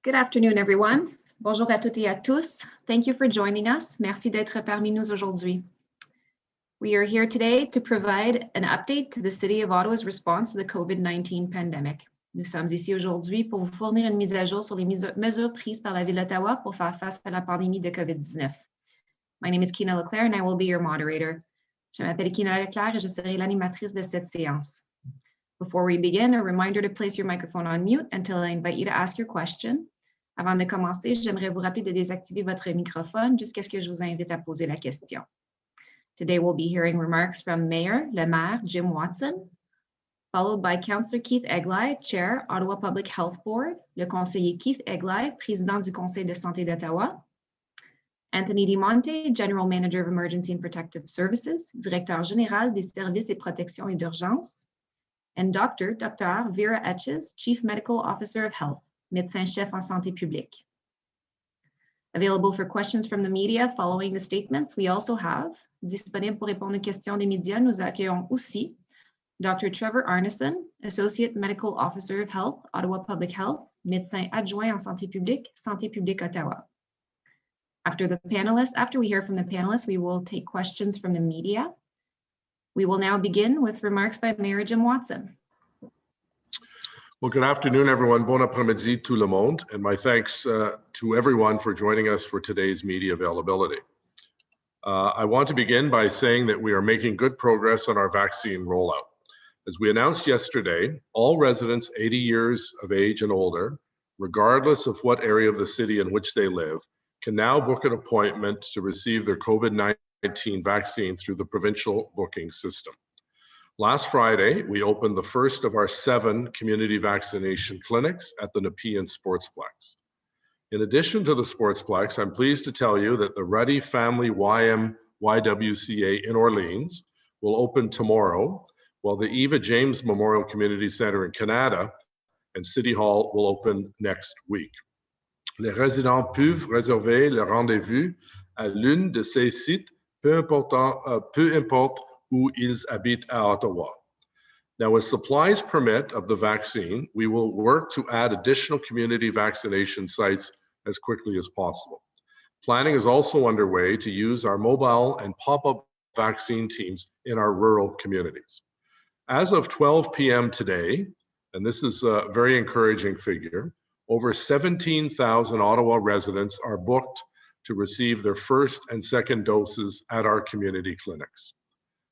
Good afternoon, everyone. Bonjour à toutes et à tous. Thank you for joining us. Merci d'être parmi nous aujourd'hui. We are here today to provide an update to the City of Ottawa's response to the COVID-19 pandemic. Nous sommes ici aujourd'hui pour vous fournir une mise à jour sur les mesures prises par la Ville d'Ottawa pour faire face à la pandémie de COVID-19. My name is Kina Leclerc and I will be your moderator. Je m'appelle Kina Leclerc et je serai l'animatrice de cette séance. Before we begin, a reminder to place your microphone on mute until I invite you to ask your question. Avant de commencer, j'aimerais vous rappeler de désactiver votre microphone jusqu'à ce que je vous invite à poser la question. Today, we'll be hearing remarks from le Maire Jim Watson, followed by Councillor Keith Egli, Chair, Ottawa Public Health Board, le conseiller Keith Egli, Président du Conseil de santé d'Ottawa, Anthony DiMonte, General Manager of Emergency and Protective Services, Directeur général des services et protection et d'urgence, and Dr. Vera Etches, Chief Medical Officer of Health, médecin-chef en santé publique. Available for questions from the media following the statements, we also have, disponible pour répondre aux questions des médias, nous accueillons aussi Dr. Trevor Arneson, Associate Medical Officer of Health, Ottawa Public Health, médecin adjoint en santé publique Ottawa. After we hear from the panelists, we will take questions from the media. We will now begin with remarks by Mayor Jim Watson. Well, good afternoon, everyone. Bon après-midi tout le monde, and my thanks to everyone for joining us for today's media availability. I want to begin by saying that we are making good progress on our vaccine rollout. As we announced yesterday, all residents 80 years of age and older, regardless of what area of the city in which they live, can now book an appointment to receive their COVID-19 vaccine through the provincial booking system. Last Friday, we opened the first of our 7 community vaccination clinics at the Nepean Sportsplex. In addition to the Sportsplex, I'm pleased to tell you that the Ruddy Family YMCA in Orleans will open tomorrow, while the Eva James Memorial Community Center in Canada and City Hall will open next week. Les résidents peuvent réserver le rendez-vous à l'une de ces sites, peu importe où ils habitent à Ottawa. Now, as supplies permit of the vaccine, we will work to add additional community vaccination sites as quickly as possible. Planning is also underway to use our mobile and pop-up vaccine teams in our rural communities. As of 12 p.m. today, and this is a very encouraging figure, over 17,000 Ottawa residents are booked to receive their first and second doses at our community clinics.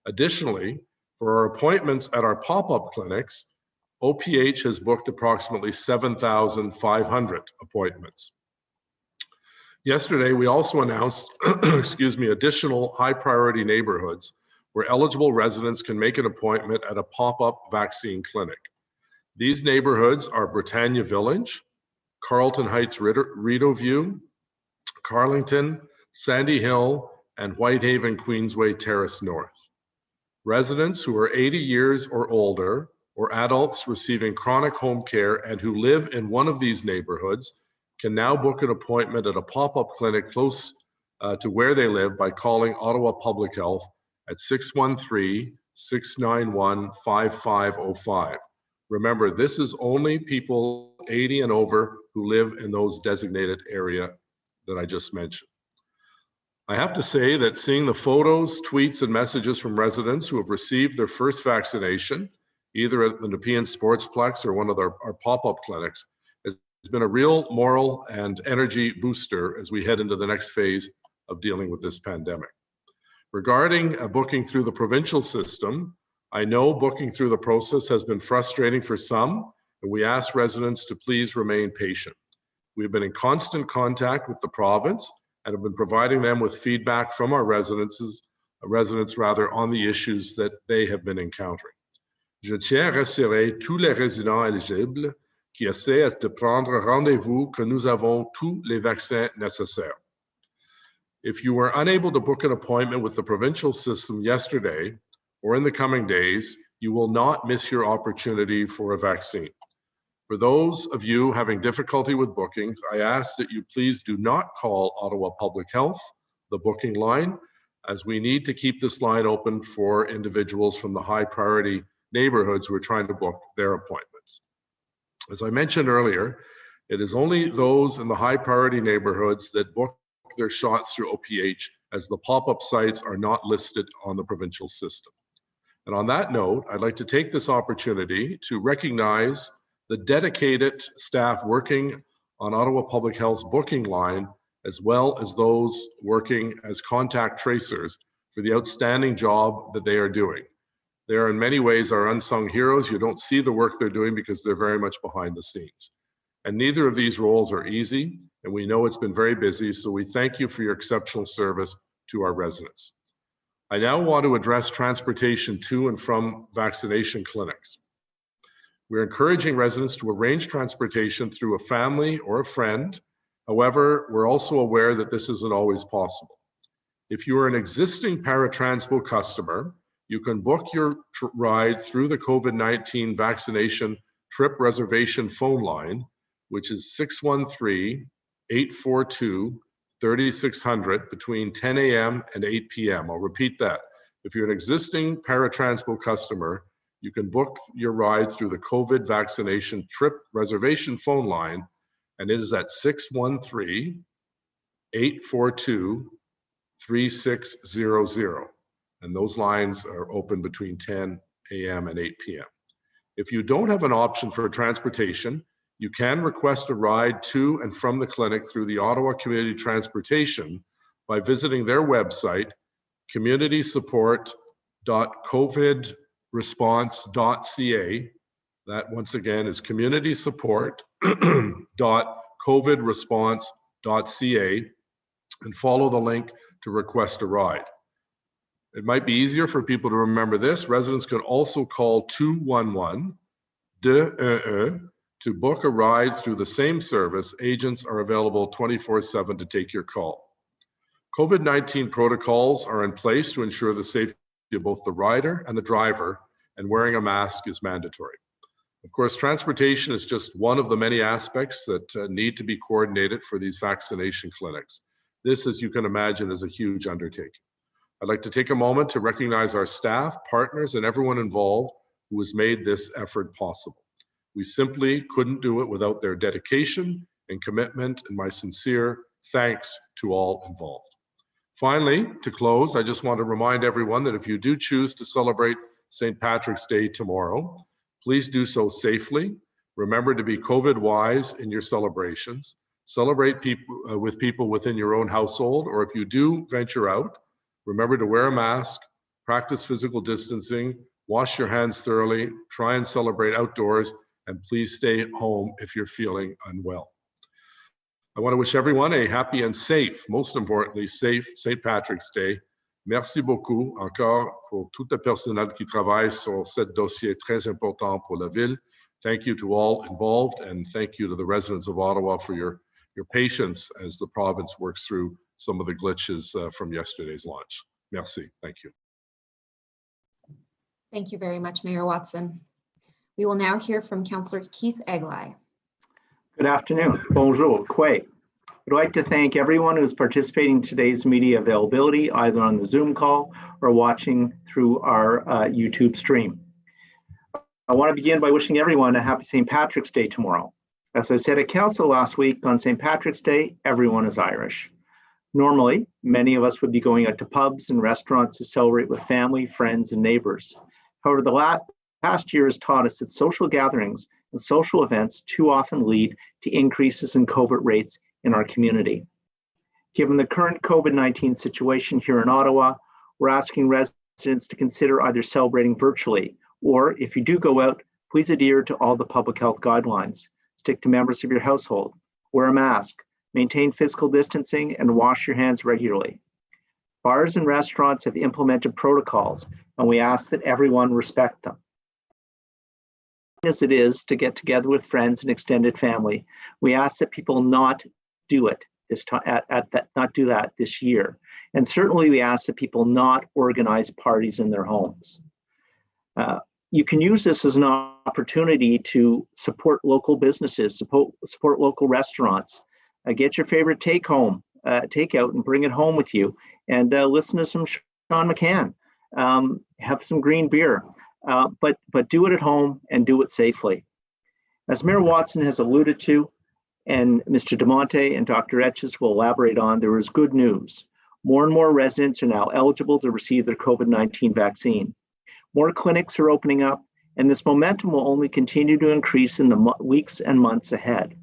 Additionally, for our appointments at our pop-up clinics, OPH has booked approximately 7,500 appointments. Yesterday, we also announced, additional high-priority neighborhoods where eligible residents can make an appointment at a pop-up vaccine clinic. These neighborhoods are Britannia Village, Carlton Heights Rideau-View, Carlington, Sandy Hill, and Whitehaven Queensway Terrace North. Residents who are 80 years or older, or adults receiving chronic home care and who live in one of these neighborhoods can now book an appointment at a pop-up clinic close to where they live by calling Ottawa Public Health at 613-691-5505. Remember, this is only people 80 and over who live in those designated area that I just mentioned. I have to say that seeing the photos, tweets, and messages from residents who have received their first vaccination, either at the Nepean Sportsplex or one of our pop-up clinics, has been a real moral and energy booster as we head into the next phase of dealing with this pandemic. Regarding booking through the provincial system, I know booking through the process has been frustrating for some, and we ask residents to please remain patient. We've been in constant contact with the province and have been providing them with feedback from our residents on the issues that they have been encountering. Je tiens à rassurer tous les résidents éligibles qui essaient de prendre rendez-vous que nous avons tous les vaccins nécessaires. If you were unable to book an appointment with the provincial system yesterday or in the coming days, you will not miss your opportunity for a vaccine. For those of you having difficulty with bookings, I ask that you please do not call Ottawa Public Health, the booking line, as we need to keep this line open for individuals from the high priority neighborhoods who are trying to book their appointments. As I mentioned earlier, It is only those in the high priority neighborhoods that book their shots through OPH, as the pop-up sites are not listed on the provincial system. And on that note, I'd like to take this opportunity to recognize the dedicated staff working on Ottawa Public Health's booking line, as well as those working as contact tracers, for the outstanding job that they are doing. They are in many ways our unsung heroes. You don't see the work they're doing because they're very much behind the scenes. And neither of these roles are easy, and we know it's been very busy, so we thank you for your exceptional service to our residents. I now want to address transportation to and from vaccination clinics. We're encouraging residents to arrange transportation through a family or a friend. However, we're also aware that this isn't always possible. If you are an existing Paratranspo customer, you can book your ride through the COVID-19 vaccination trip reservation phone line, which is 613-842-3600 between 10 a.m. and 8 p.m. I'll repeat that. If you're an existing Paratranspo customer, you can book your ride through the COVID vaccination trip reservation phone line, and it is at 613-842-3600. And those lines are open between 10 a.m. and 8 p.m. If you don't have an option for transportation, you can request a ride to and from the clinic through the Ottawa Community Transportation by visiting their website, communitysupport.covidresponse.ca. That once again is communitysupport.covidresponse.ca, and follow the link to request a ride. It might be easier for people to remember this. Residents can also call 211-211 to book a ride through the same service. Agents are available 24/7 to take your call. COVID-19 protocols are in place to ensure the safety of both the rider and the driver, and wearing a mask is mandatory. Of course, transportation is just one of the many aspects that need to be coordinated for these vaccination clinics. This, as you can imagine, is a huge undertaking. I'd like to take a moment to recognize our staff, partners, and everyone involved who has made this effort possible. We simply couldn't do it without their dedication and commitment, and my sincere thanks to all involved. Finally, to close, I just want to remind everyone that if you do choose to celebrate St. Patrick's Day tomorrow, please do so safely. Remember to be COVID-wise in your celebrations. Celebrate with people within your own household, or if you do venture out, remember to wear a mask, practice physical distancing, wash your hands thoroughly, try and celebrate outdoors, and please stay at home if you're feeling unwell. I want to wish everyone a happy and safe, most importantly, safe St. Patrick's Day. Merci beaucoup encore pour tout le personnel qui travaille sur ce dossier très important pour la ville. Thank you to all involved, and thank you to the residents of Ottawa for your patience as the province works through some of the glitches from yesterday's launch. Merci. Thank you. Thank you very much, Mayor Watson. We will now hear from Councillor Keith Eglai. Good afternoon. Bonjour. Kwe. I'd like to thank everyone who's participating in today's media availability, either on the Zoom call or watching through our YouTube stream. I want to begin by wishing everyone a happy St. Patrick's Day tomorrow. As I said at Council last week, on St. Patrick's Day, everyone is Irish. Normally, many of us would be going out to pubs and restaurants to celebrate with family, friends, and neighbors. However, the past year has taught us that social gatherings and social events too often lead to increases in COVID rates in our community. Given the current COVID-19 situation here in Ottawa, we're asking residents to consider either celebrating virtually, or if you do go out, please adhere to all the public health guidelines. Stick to members of your household, wear a mask, maintain physical distancing, and wash your hands regularly. Bars and restaurants have implemented protocols, and we ask that everyone respect them. As it is to get together with friends and extended family, we ask that people not do it this time, not do that this year. And certainly we ask that people not organize parties in their homes. You can use this as an opportunity to support local businesses, support local restaurants. Get your favorite takeout and bring it home with you, and listen to some Sean McCann. Have some green beer, but do it at home and do it safely. As Mayor Watson has alluded to, and Mr. DeMonte and Dr. Etches will elaborate on, there is good news. More and more residents are now eligible to receive their COVID-19 vaccine. More clinics are opening up, and this momentum will only continue to increase in the weeks and months ahead.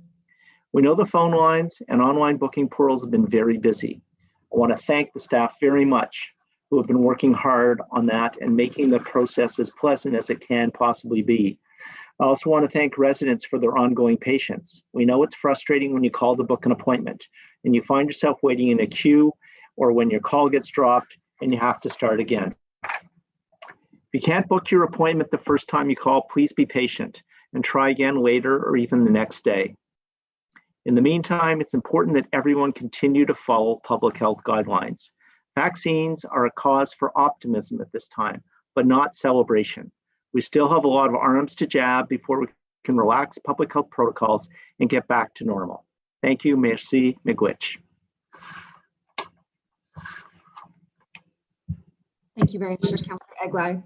We know the phone lines and online booking portals have been very busy. I want to thank the staff very much who have been working hard on that and making the process as pleasant as it can possibly be. I also want to thank residents for their ongoing patience. We know it's frustrating when you call to book an appointment and you find yourself waiting in a queue, or when your call gets dropped and you have to start again. If you can't book your appointment the first time you call, please be patient and try again later or even the next day. In the meantime, it's important that everyone continue to follow public health guidelines. Vaccines are a cause for optimism at this time, but not celebration. We still have a lot of arms to jab before we can relax public health protocols and get back to normal. Thank you. Merci. Miigwech. Thank you very much, Councillor Eglai.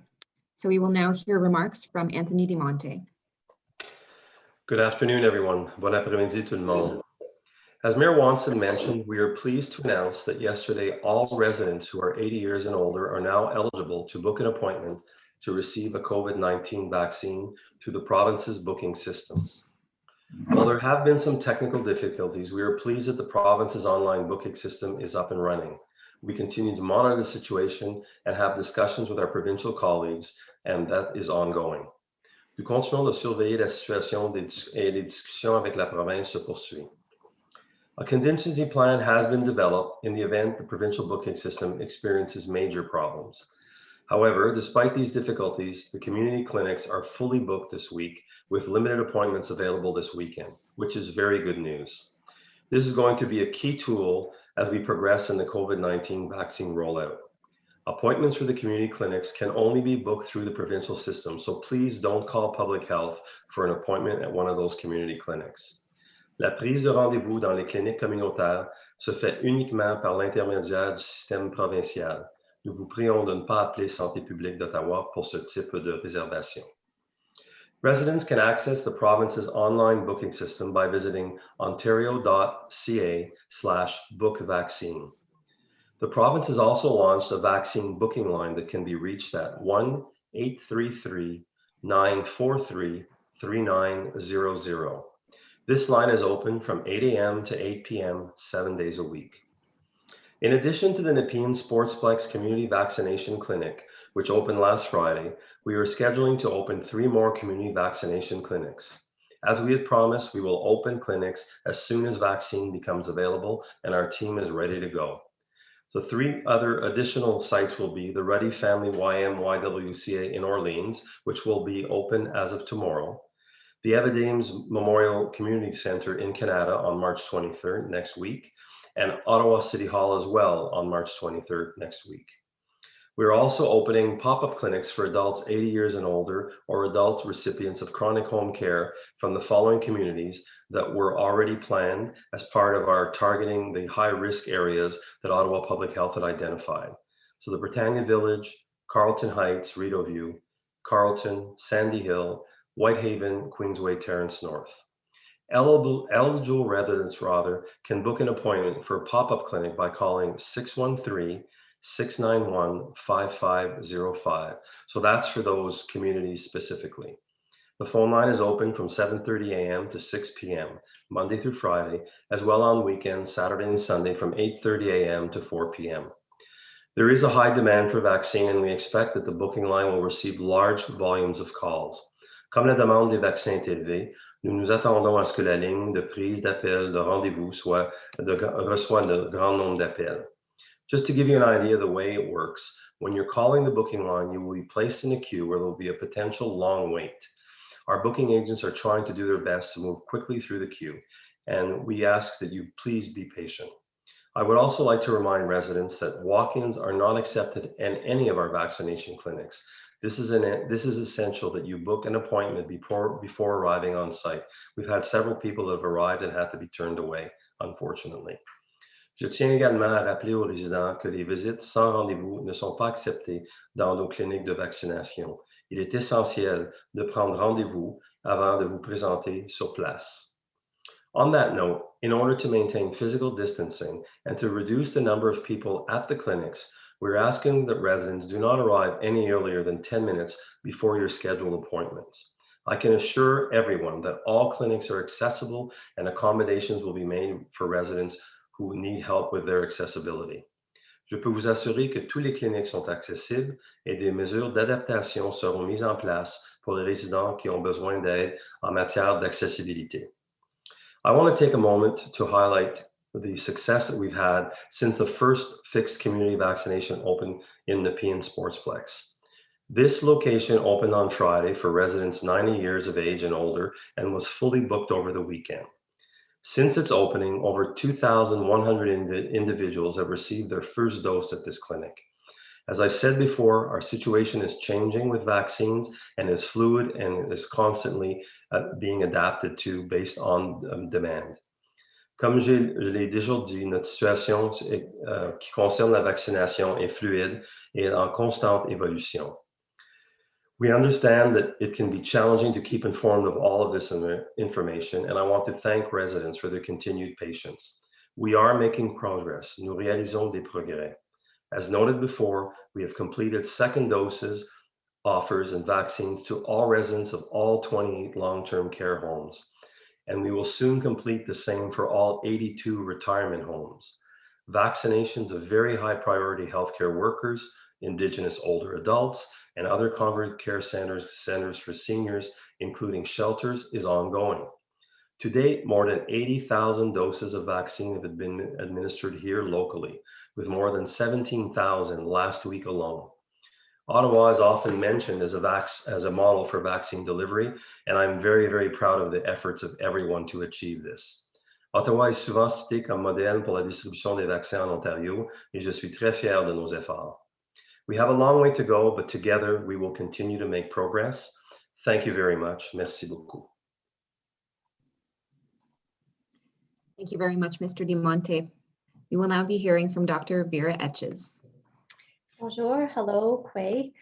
So we will now hear remarks from Anthony DeMonte. Good afternoon, everyone. Bon après-midi tout le monde. As Mayor Watson mentioned, we are pleased to announce that yesterday all residents who are 80 years and older are now eligible to book an appointment to receive a COVID-19 vaccine through the province's booking systems. While there have been some technical difficulties, we are pleased that the province's online booking system is up and running. We continue to monitor the situation and have discussions with our provincial colleagues, and that is ongoing. Nous continuons de surveiller la situation et les discussions avec la province se poursuivent. A contingency plan has been developed in the event the provincial booking system experiences major problems. However, despite these difficulties, the community clinics are fully booked this week with limited appointments available this weekend, which is very good news. This is going to be a key tool as we progress in the COVID-19 vaccine rollout. Appointments for the community clinics can only be booked through the provincial system, so please don't call public health for an appointment at one of those community clinics. La prise de rendez-vous dans les cliniques communautaires se fait uniquement par l'intermédiaire du système provincial. Nous vous prions de ne pas appeler Santé publique d'Ottawa pour ce type de réservation. Residents can access the province's online booking system by visiting ontario.ca/bookvaccine. The province has also launched a vaccine booking line that can be reached at 1-833-943-3900. This line is open from 8 a.m. to 8 p.m. 7 days a week. In addition to the Nepean Sportsplex Community Vaccination Clinic, which opened last Friday, we are scheduling to open 3 more community vaccination clinics. As we had promised, we will open clinics as soon as vaccine becomes available and our team is ready to go. So 3 other additional sites will be the Ruddy Family YMYWCA in Orleans, which will be open as of tomorrow, the Eva Dames Memorial Community Center in Canada on March 23rd next week, and Ottawa City Hall as well on March 23rd next week. We're also opening pop-up clinics for adults 80 years and older or adult recipients of chronic home care from the following communities that were already planned as part of our targeting the high-risk areas that Ottawa Public Health had identified. So the Britannia Village, Carlton Heights, Rideau View, Carlton, Sandy Hill, Whitehaven, Queensway Terrace North. Eligible residents can book an appointment for a pop-up clinic by calling 613-691-5505. So that's for those communities specifically. The phone line is open from 7:30 a.m. to 6 p.m., Monday through Friday, as well on weekends, Saturday and Sunday from 8:30 a.m. to 4 p.m. There is a high demand for vaccine and we expect that the booking line will receive large volumes of calls. Comme la demande des vaccins est élevée, nous nous attendons à ce que la ligne de prise d'appel de rendez-vous reçoit de grand nombre d'appels. Just to give you an idea of the way it works, when you're calling the booking line, you will be placed in a queue where there will be a potential long wait. Our booking agents are trying to do their best to move quickly through the queue, and we ask that you please be patient. I would also like to remind residents that walk-ins are not accepted in any of our vaccination clinics. This is essential that you book an appointment before arriving on site. We've had several people that have arrived and had to be turned away, unfortunately. Je tiens également à rappeler aux résidents que les visites sans rendez-vous ne sont pas acceptées dans nos cliniques de vaccination. Il est essentiel de prendre rendez-vous avant de vous présenter sur place. On that note, in order to maintain physical distancing and to reduce the number of people at the clinics, we're asking that residents do not arrive any earlier than 10 minutes before your scheduled appointments. I can assure everyone that all clinics are accessible and accommodations will be made for residents who need help with their accessibility. Je peux vous assurer que tous les cliniques sont accessibles et des mesures d'adaptation seront mises en place pour les résidents qui ont besoin d'aide en matière d'accessibilité. I want to take a moment to highlight the success that we've had since the first fixed community vaccination opened in the Nepean Sportsplex. This location opened on Friday for residents 90 years of age and older and was fully booked over the weekend. Since its opening, over 2,100 individuals have received their first dose at this clinic. As I've said before, our situation is changing with vaccines and is fluid and is constantly being adapted to based on demand. Comme je l'ai déjà dit, notre situation qui concerne la vaccination est fluide et en constante évolution. We understand that it can be challenging to keep informed of all of this information, and I want to thank residents for their continued patience. We are making progress. Nous réalisons des progrès. As noted before, we have completed second doses, offers, and vaccines to all residents of all 28 long-term care homes, and we will soon complete the same for all 82 retirement homes. Vaccinations of very high priority healthcare workers, Indigenous older adults, and other congregate care centers for seniors, including shelters, is ongoing. To date, more than 80,000 doses of vaccine have been administered here locally, with more than 17,000 last week alone. Ottawa is often mentioned as a model for vaccine delivery, and I'm very, very proud of the efforts of everyone to achieve this. Ottawa est souvent cité comme modèle pour la distribution des vaccins en Ontario, et je suis très fier de nos efforts. We have a long way to go, but together we will continue to make progress. Thank you very much. Merci beaucoup. Thank you very much, Mr. Dimonte. We will now be hearing from Dr. Vera Etches. Bonjour, hello, Quay.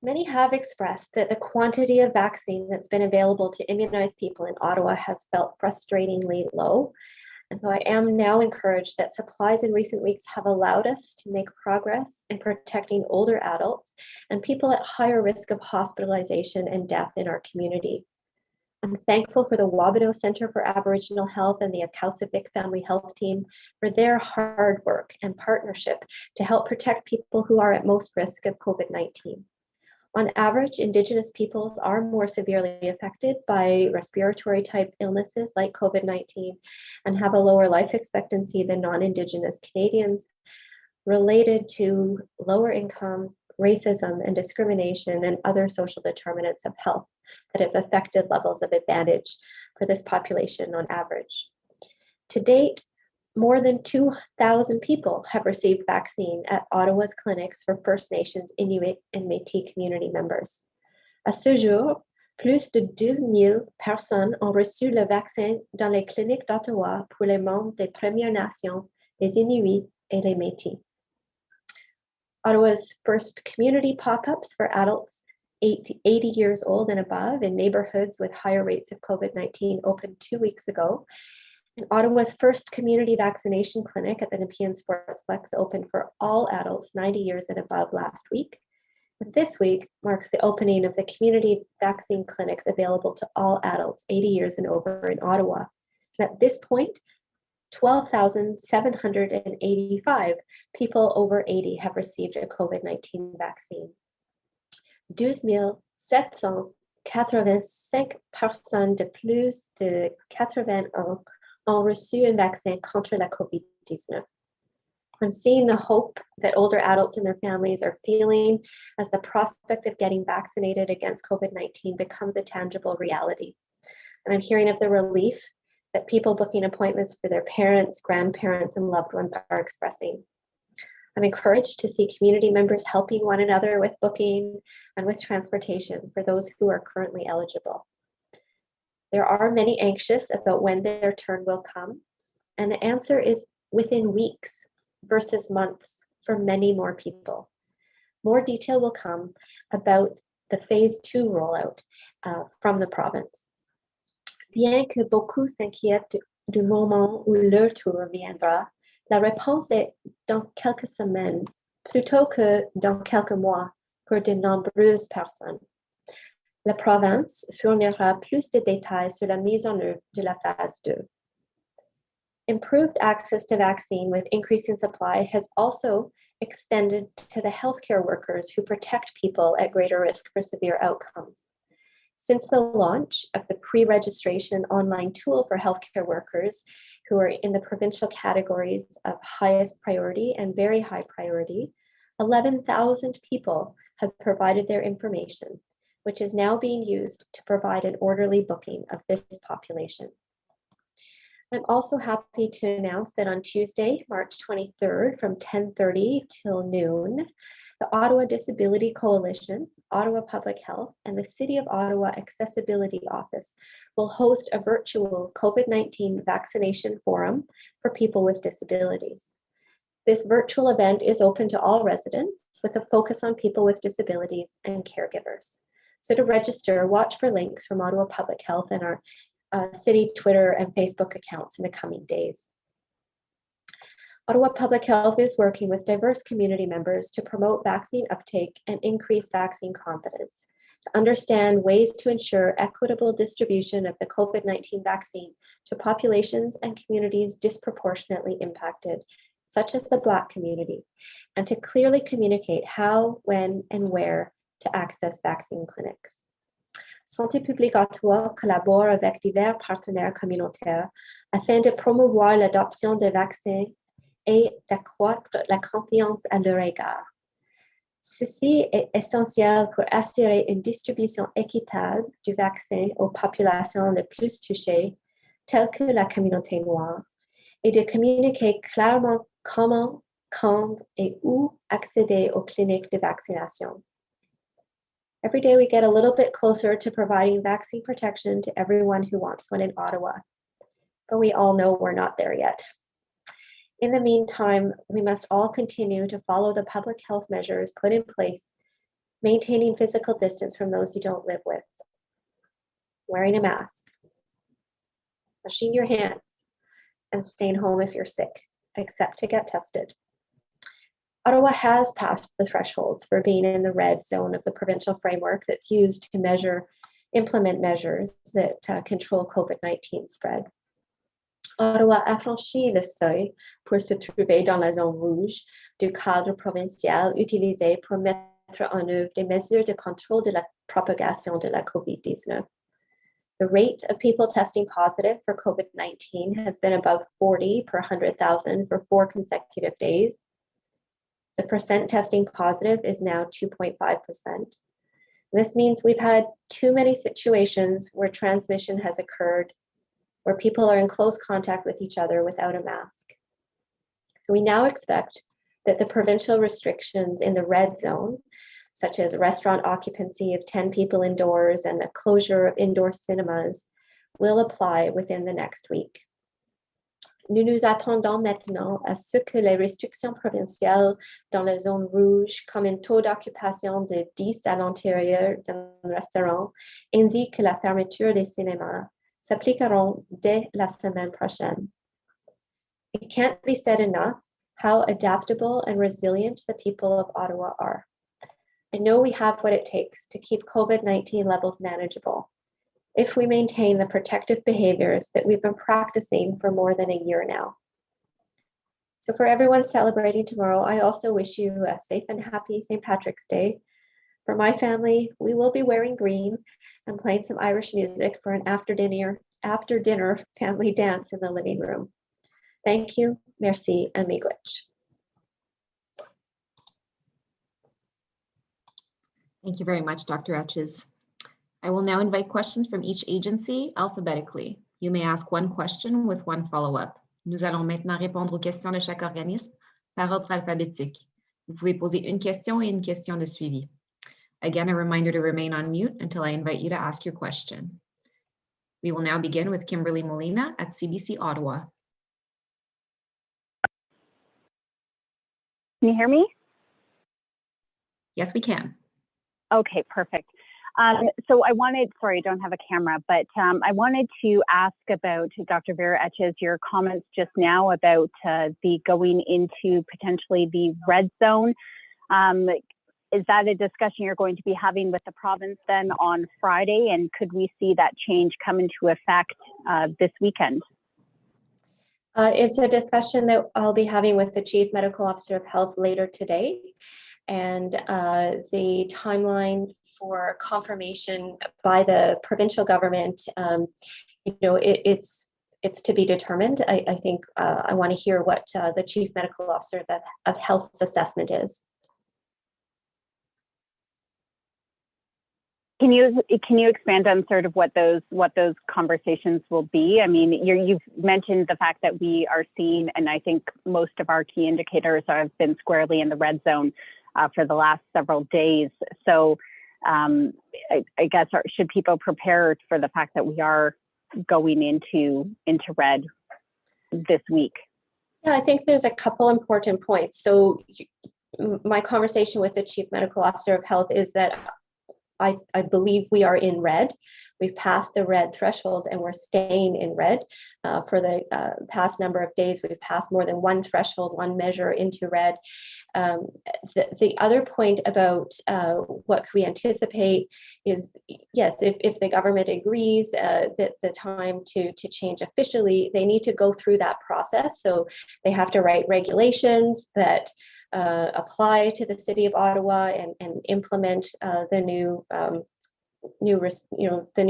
Many have expressed that the quantity of vaccine that's been available to immunize people in Ottawa has felt frustratingly low. And so I am now encouraged that supplies in recent weeks have allowed us to make progress in protecting older adults and people at higher risk of hospitalization and death in our community. I'm thankful for the Wabido Centre for Aboriginal Health and the Akausavic Family Health Team for their hard work and partnership to help protect people who are at most risk of COVID-19. On average, Indigenous peoples are more severely affected by respiratory type illnesses like COVID-19 and have a lower life expectancy than non-Indigenous Canadians related to lower income, racism, and discrimination and other social determinants of health that have affected levels of advantage for this population on average. To date, more than 2,000 people have received vaccine at Ottawa's clinics for First Nations, Inuit, and Métis community members. À ce jour, plus de 2,000 personnes ont reçu le vaccin dans les cliniques d'Ottawa pour les membres des Premières Nations, les Inuits, et les Métis. Ottawa's first community pop-ups for adults 80 years old and above in neighborhoods with higher rates of COVID-19 opened 2 weeks ago. And Ottawa's first community vaccination clinic at the Nepean Sportsplex opened for all adults 90 years and above last week. But this week marks the opening of the community vaccine clinics available to all adults 80 years and over in Ottawa. And at this point, 12,785 people over 80 have received a COVID-19 vaccine. 12,785 personnes de plus de 80 ans ont reçu un vaccin contre la COVID-19. I'm seeing the hope that older adults and their families are feeling as the prospect of getting vaccinated against COVID-19 becomes a tangible reality. And I'm hearing of the relief that people booking appointments for their parents, grandparents, and loved ones are expressing. I'm encouraged to see community members helping one another with booking and with transportation for those who are currently eligible. There are many anxious about when their turn will come, and the answer is within weeks versus months for many more people. More detail will come about the phase 2 rollout from the province. Bien que beaucoup s'inquiètent du moment où leur tour viendra, la réponse est dans quelques semaines, plutôt que dans quelques mois pour de nombreuses personnes. La province fournira plus de détails sur la mise en œuvre de la phase 2. Improved access to vaccine with increasing supply has also extended to the healthcare workers who protect people at greater risk for severe outcomes. Since the launch of the pre-registration online tool for healthcare workers who are in the provincial categories of highest priority and very high priority, 11,000 people have provided their information, which is now being used to provide an orderly booking of this population. I'm also happy to announce that on Tuesday, March 23rd, from 10:30 till noon, the Ottawa Disability Coalition, Ottawa Public Health, and the City of Ottawa Accessibility Office will host a virtual COVID-19 vaccination forum for people with disabilities. This virtual event is open to all residents with a focus on people with disabilities and caregivers. So to register, watch for links from Ottawa Public Health and our city Twitter and Facebook accounts in the coming days. Ottawa Public Health is working with diverse community members to promote vaccine uptake and increase vaccine confidence, to understand ways to ensure equitable distribution of the COVID-19 vaccine to populations and communities disproportionately impacted, such as the Black community, and to clearly communicate how, when, and where to access vaccine clinics. Santé publique Ottawa collabore avec divers partenaires communautaires afin de promouvoir l'adoption de vaccins et d'accroître la confiance à leur égard. Ceci est essentiel pour assurer une distribution équitable du vaccin aux populations les plus touchées, telles que la communauté noire, et de communiquer clairement comment, quand et où accéder aux cliniques de vaccination. Every day we get a little bit closer to providing vaccine protection to everyone who wants one in Ottawa, but we all know we're not there yet. In the meantime, we must all continue to follow the public health measures put in place, maintaining physical distance from those you don't live with, wearing a mask, washing your hands, and staying home if you're sick, except to get tested. Ottawa has passed the thresholds for being in the red zone of the provincial framework that's used to implement measures that control COVID-19 spread. Ottawa a franchi le seuil pour se trouver dans la zone rouge du cadre provincial utilisé pour mettre en œuvre des mesures de contrôle de la propagation de la COVID-19. The rate of people testing positive for COVID-19 has been above 40 per 100,000 for 4 consecutive days. The percent testing positive is now 2.5%. This means we've had too many situations where transmission has occurred, where people are in close contact with each other without a mask. So we now expect that the provincial restrictions in the red zone, such as restaurant occupancy of 10 people indoors and the closure of indoor cinemas, will apply within the next week. Nous nous attendons maintenant à ce que les restrictions provinciales dans la zone rouge, comme un taux d'occupation de 10 à l'intérieur d'un restaurant, ainsi que la fermeture des cinémas, s'appliqueront dès la semaine prochaine. It can't be said enough how adaptable and resilient the people of Ottawa are. I know we have what it takes to keep COVID-19 levels manageable if we maintain the protective behaviors that we've been practicing for more than a year now. So for everyone celebrating tomorrow, I also wish you a safe and happy St. Patrick's Day. For my family, we will be wearing green and playing some Irish music for an after dinner family dance in the living room. Thank you, merci, and miigwech. Thank you very much, Dr. Etches. I will now invite questions from each agency alphabetically. You may ask one question with one follow-up. Nous allons maintenant répondre aux questions de chaque organisme par ordre alphabétique. Vous pouvez poser une question et une question de suivi. Again, a reminder to remain on mute until I invite you to ask your question. We will now begin with Kimberly Molina at CBC Ottawa. Can you hear me? Yes, we can. Okay, perfect. So I wanted, sorry, I don't have a camera, but I wanted to ask about, Dr. Vera Etches, your comments just now about the going into potentially the red zone. Is that a discussion you're going to be having with the province then on Friday? And could we see that change come into effect this weekend? It's a discussion that I'll be having with the Chief Medical Officer of Health later today. And the timeline for confirmation by the provincial government, it's to be determined. I think I want to hear what the Chief Medical Officer of Health's assessment is. Can you expand on sort of what those conversations will be? I mean, you've mentioned the fact that we are seeing, and I think most of our key indicators have been squarely in the red zone for the last several days. So I guess should people prepare for the fact that we are going into red this week? Yeah, I think there's a couple important points. So my conversation with the Chief Medical Officer of Health is that I believe we are in red. We've passed the red threshold and we're staying in red. For the past number of days, we've passed more than one threshold, one measure into red. The other point about what we anticipate is, yes, if the government agrees that the time to change officially, they need to go through that process. So they have to write regulations that apply to the city of Ottawa and implement the new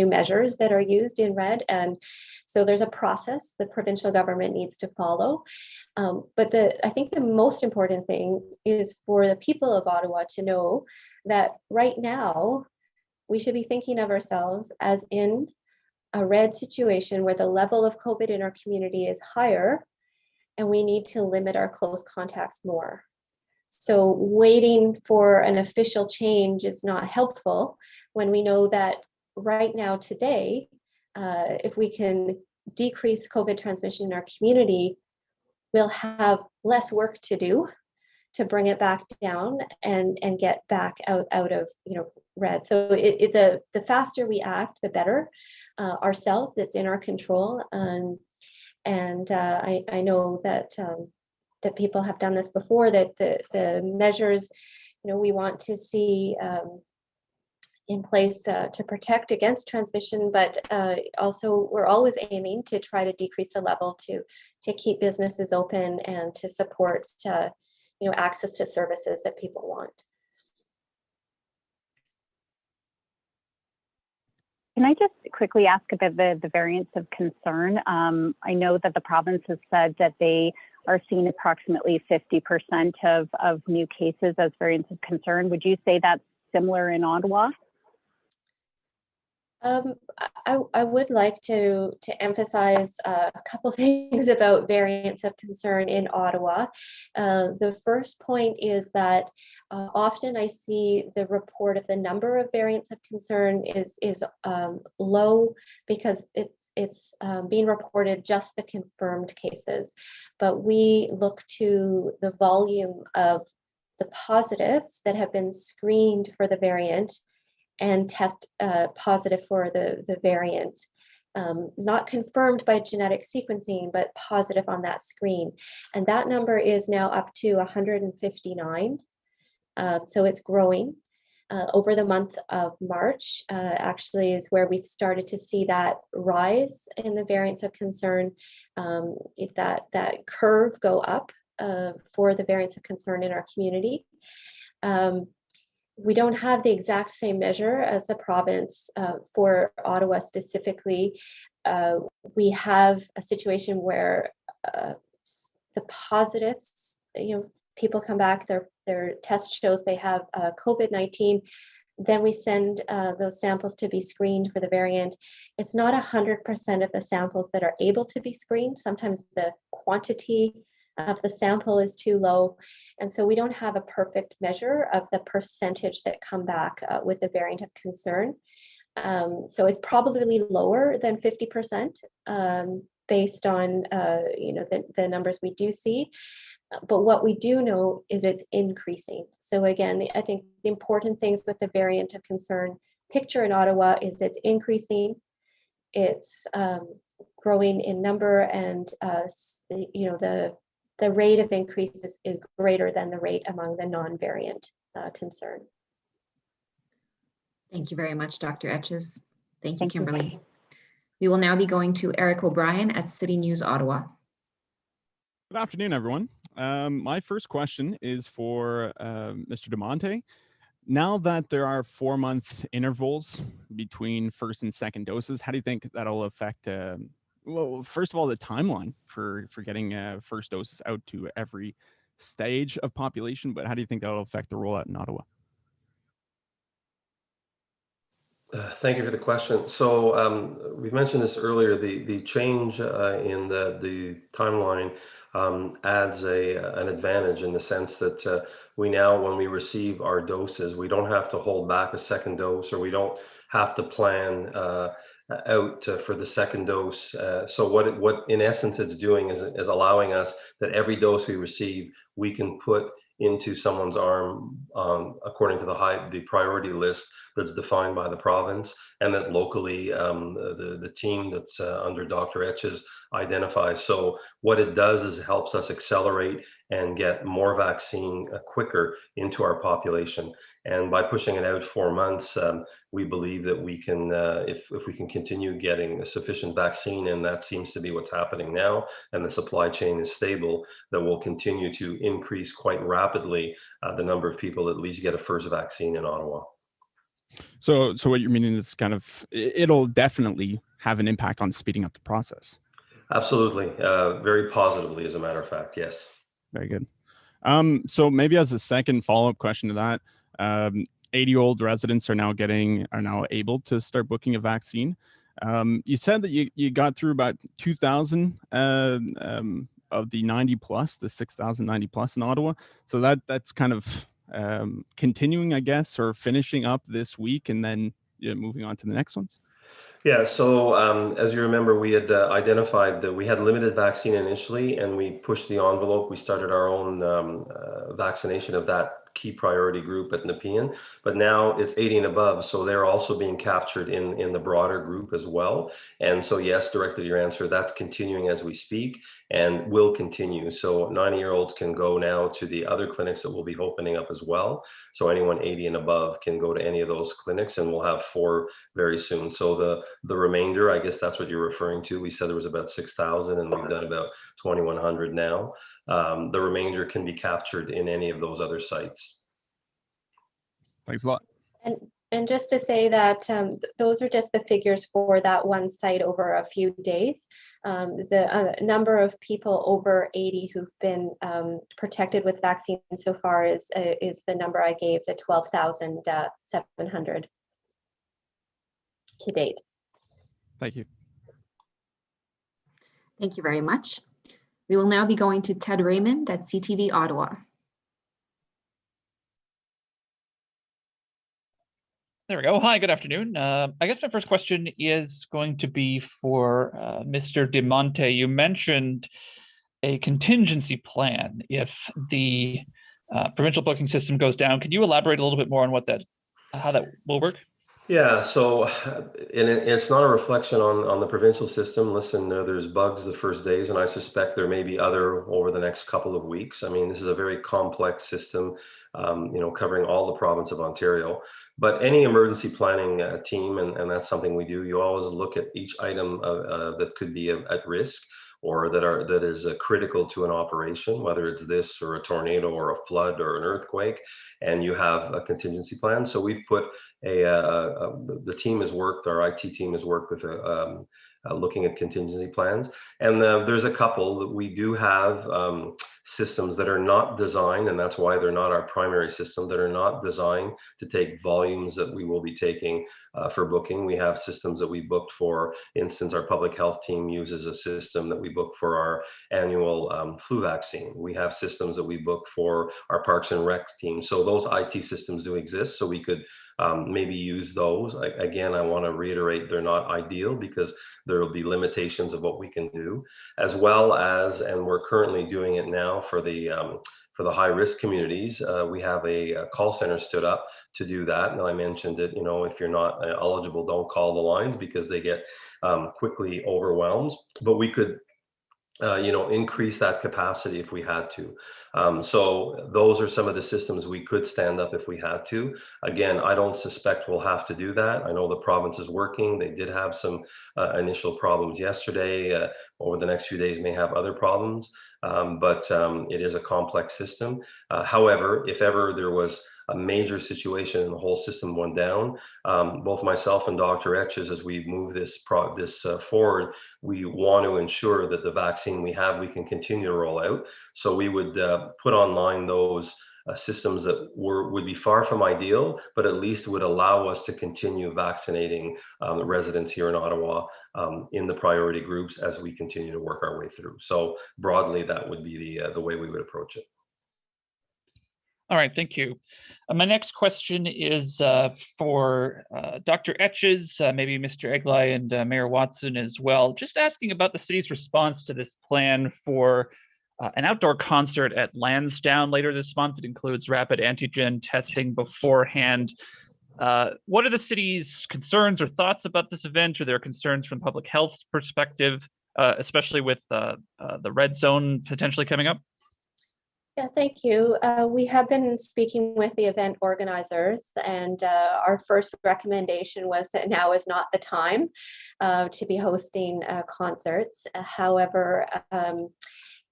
measures that are used in red. And so there's a process the provincial government needs to follow. But I think the most important thing is for the people of Ottawa to know that right now we should be thinking of ourselves as in a red situation where the level of COVID in our community is higher and we need to limit our close contacts more. So waiting for an official change is not helpful when we know that right now today, if we can decrease COVID transmission in our community, we'll have less work to do to bring it back down and get back out of red. So the faster we act, the better ourselves. It's in our control, and I know that. That people have done this before, that the measures, we want to see in place to protect against transmission, but also we're always aiming to try to decrease the level to keep businesses open and to support, access to services that people want. Can I just quickly ask about the variants of concern? I know that the province has said that they are seeing approximately 50% of new cases as variants of concern. Would you say that's similar in Ottawa? I would like to emphasize a couple things about variants of concern in Ottawa. The first point is that often I see the report of the number of variants of concern is low because it's being reported just the confirmed cases, but we look to the volume of the positives that have been screened for the variant and test positive for the variant, not confirmed by genetic sequencing, but positive on that screen. And that number is now up to 159. So it's growing. Over the month of March, actually is where we've started to see that rise in the variants of concern, that curve go up for the variants of concern in our community. We don't have the exact same measure as the province for Ottawa specifically. We have a situation where the positives, people come back, their test shows they have COVID-19, then we send those samples to be screened for the variant. It's not 100% of the samples that are able to be screened. Sometimes the quantity of the sample is too low. And so we don't have a perfect measure of the percentage that come back with the variant of concern. So it's probably lower than 50% based on the numbers we do see. But what we do know is it's increasing. So again, I think the important things with the variant of concern picture in Ottawa is it's increasing, it's growing in number, and the rate of increase is greater than the rate among the non-variant concern. Thank you very much, Dr. Etches. Thank you, Kimberly. We will now be going to Eric O'Brien at City News Ottawa. Good afternoon, everyone. My first question is for Mr. DeMonte. Now that there are 4-month intervals between first and second doses, how do you think that'll affect, well, first of all, the timeline for getting first doses out to every stage of population, but how do you think that'll affect the rollout in Ottawa? Thank you for the question. So we mentioned this earlier, the change in the timeline adds an advantage in the sense that we now, when we receive our doses, we don't have to hold back a second dose, or we don't have to plan out for the second dose. So what in essence it's doing is allowing us that every dose we receive, we can put into someone's arm according to the priority list that's defined by the province, and that locally the team that's under Dr. Etches identifies. So what it does is it helps us accelerate and get more vaccine quicker into our population. And by pushing it out 4 months, we believe that we can, if we can continue getting a sufficient vaccine, and that seems to be what's happening now, and the supply chain is stable, that we'll continue to increase quite rapidly the number of people that at least get a first vaccine in Ottawa. So what you're meaning is kind of, it'll definitely have an impact on speeding up the process. Absolutely, very positively, as a matter of fact, yes. Very good. So maybe as a second follow-up question to that, 80-year-old residents are now able to start booking a vaccine. You said that you got through about 2,000 of the 90 plus, the 6,090 plus in Ottawa. So that's kind of continuing, I guess, or finishing up this week, and then moving on to the next ones. Yeah, so as you remember, we had identified that we had limited vaccine initially, and we pushed the envelope. We started our own vaccination of that key priority group at Nepean, but now it's 80 and above, so they're also being captured in the broader group as well. And so yes, directly to your answer, that's continuing as we speak and will continue. So 90-year-olds can go now to the other clinics that will be opening up as well. So anyone 80 and above can go to any of those clinics, and we'll have 4 very soon. So the remainder, I guess that's what you're referring to. We said there was about 6,000, and we've done about 2,100 now. The remainder can be captured in any of those other sites. Thanks a lot. And just to say that those are just the figures for that one site over a few days. The number of people over 80 who've been protected with vaccine so far is the number I gave, the 12,700 to date. Thank you. Thank you very much. We will now be going to Ted Raymond at CTV Ottawa. There we go. Hi, good afternoon. I guess my first question is going to be for Mr. DeMonte. You mentioned a contingency plan if the provincial booking system goes down. Could you elaborate a little bit more on how that will work? Yeah, so and it's not a reflection on the provincial system. Listen, there's bugs the first days, and I suspect there may be other over the next couple of weeks. I mean, this is a very complex system, covering all the province of Ontario. But any emergency planning team, and that's something we do, you always look at each item that could be at risk, or that is critical to an operation, whether it's this or a tornado or a flood or an earthquake, and you have a contingency plan. So we've put the team has worked, our IT team has worked with looking at contingency plans, and there's a couple that we do have systems that are not designed, and that's why they're not our primary system, that are not designed to take volumes that we will be taking for booking. We have systems that we booked, for instance, our public health team uses a system that we book for our annual flu vaccine. We have systems that we book for our Parks and Rec team. So those IT systems do exist, so we could maybe use those. Again, I want to reiterate, they're not ideal because there will be limitations of what we can do, as well as, and we're currently doing it now for the For the high-risk communities, we have a call center stood up to do that. And I mentioned it, if you're not eligible, don't call the lines because they get quickly overwhelmed. But we could increase that capacity if we had to. So those are some of the systems we could stand up if we had to. Again, I don't suspect we'll have to do that. I know the province is working. They did have some initial problems yesterday. Over the next few days may have other problems, but it is a complex system. However, if ever there was a major situation and the whole system went down, both myself and Dr. Etches, as we move this forward, we want to ensure that the vaccine we have, we can continue to roll out. So we would put online those systems that would be far from ideal, but at least would allow us to continue vaccinating the residents here in Ottawa in the priority groups as we continue to work our way through. So broadly, that would be the way we would approach it. All right, thank you. My next question is for Dr. Etches, maybe Mr. Eglai and Mayor Watson as well. Just asking about the city's response to this plan for an outdoor concert at Lansdowne later this month. It includes rapid antigen testing beforehand. What are the city's concerns or thoughts about this event? Are there concerns from public health perspective, especially with the red zone potentially coming up? Yeah, thank you. We have been speaking with the event organizers, and our first recommendation was that now is not the time to be hosting concerts. However,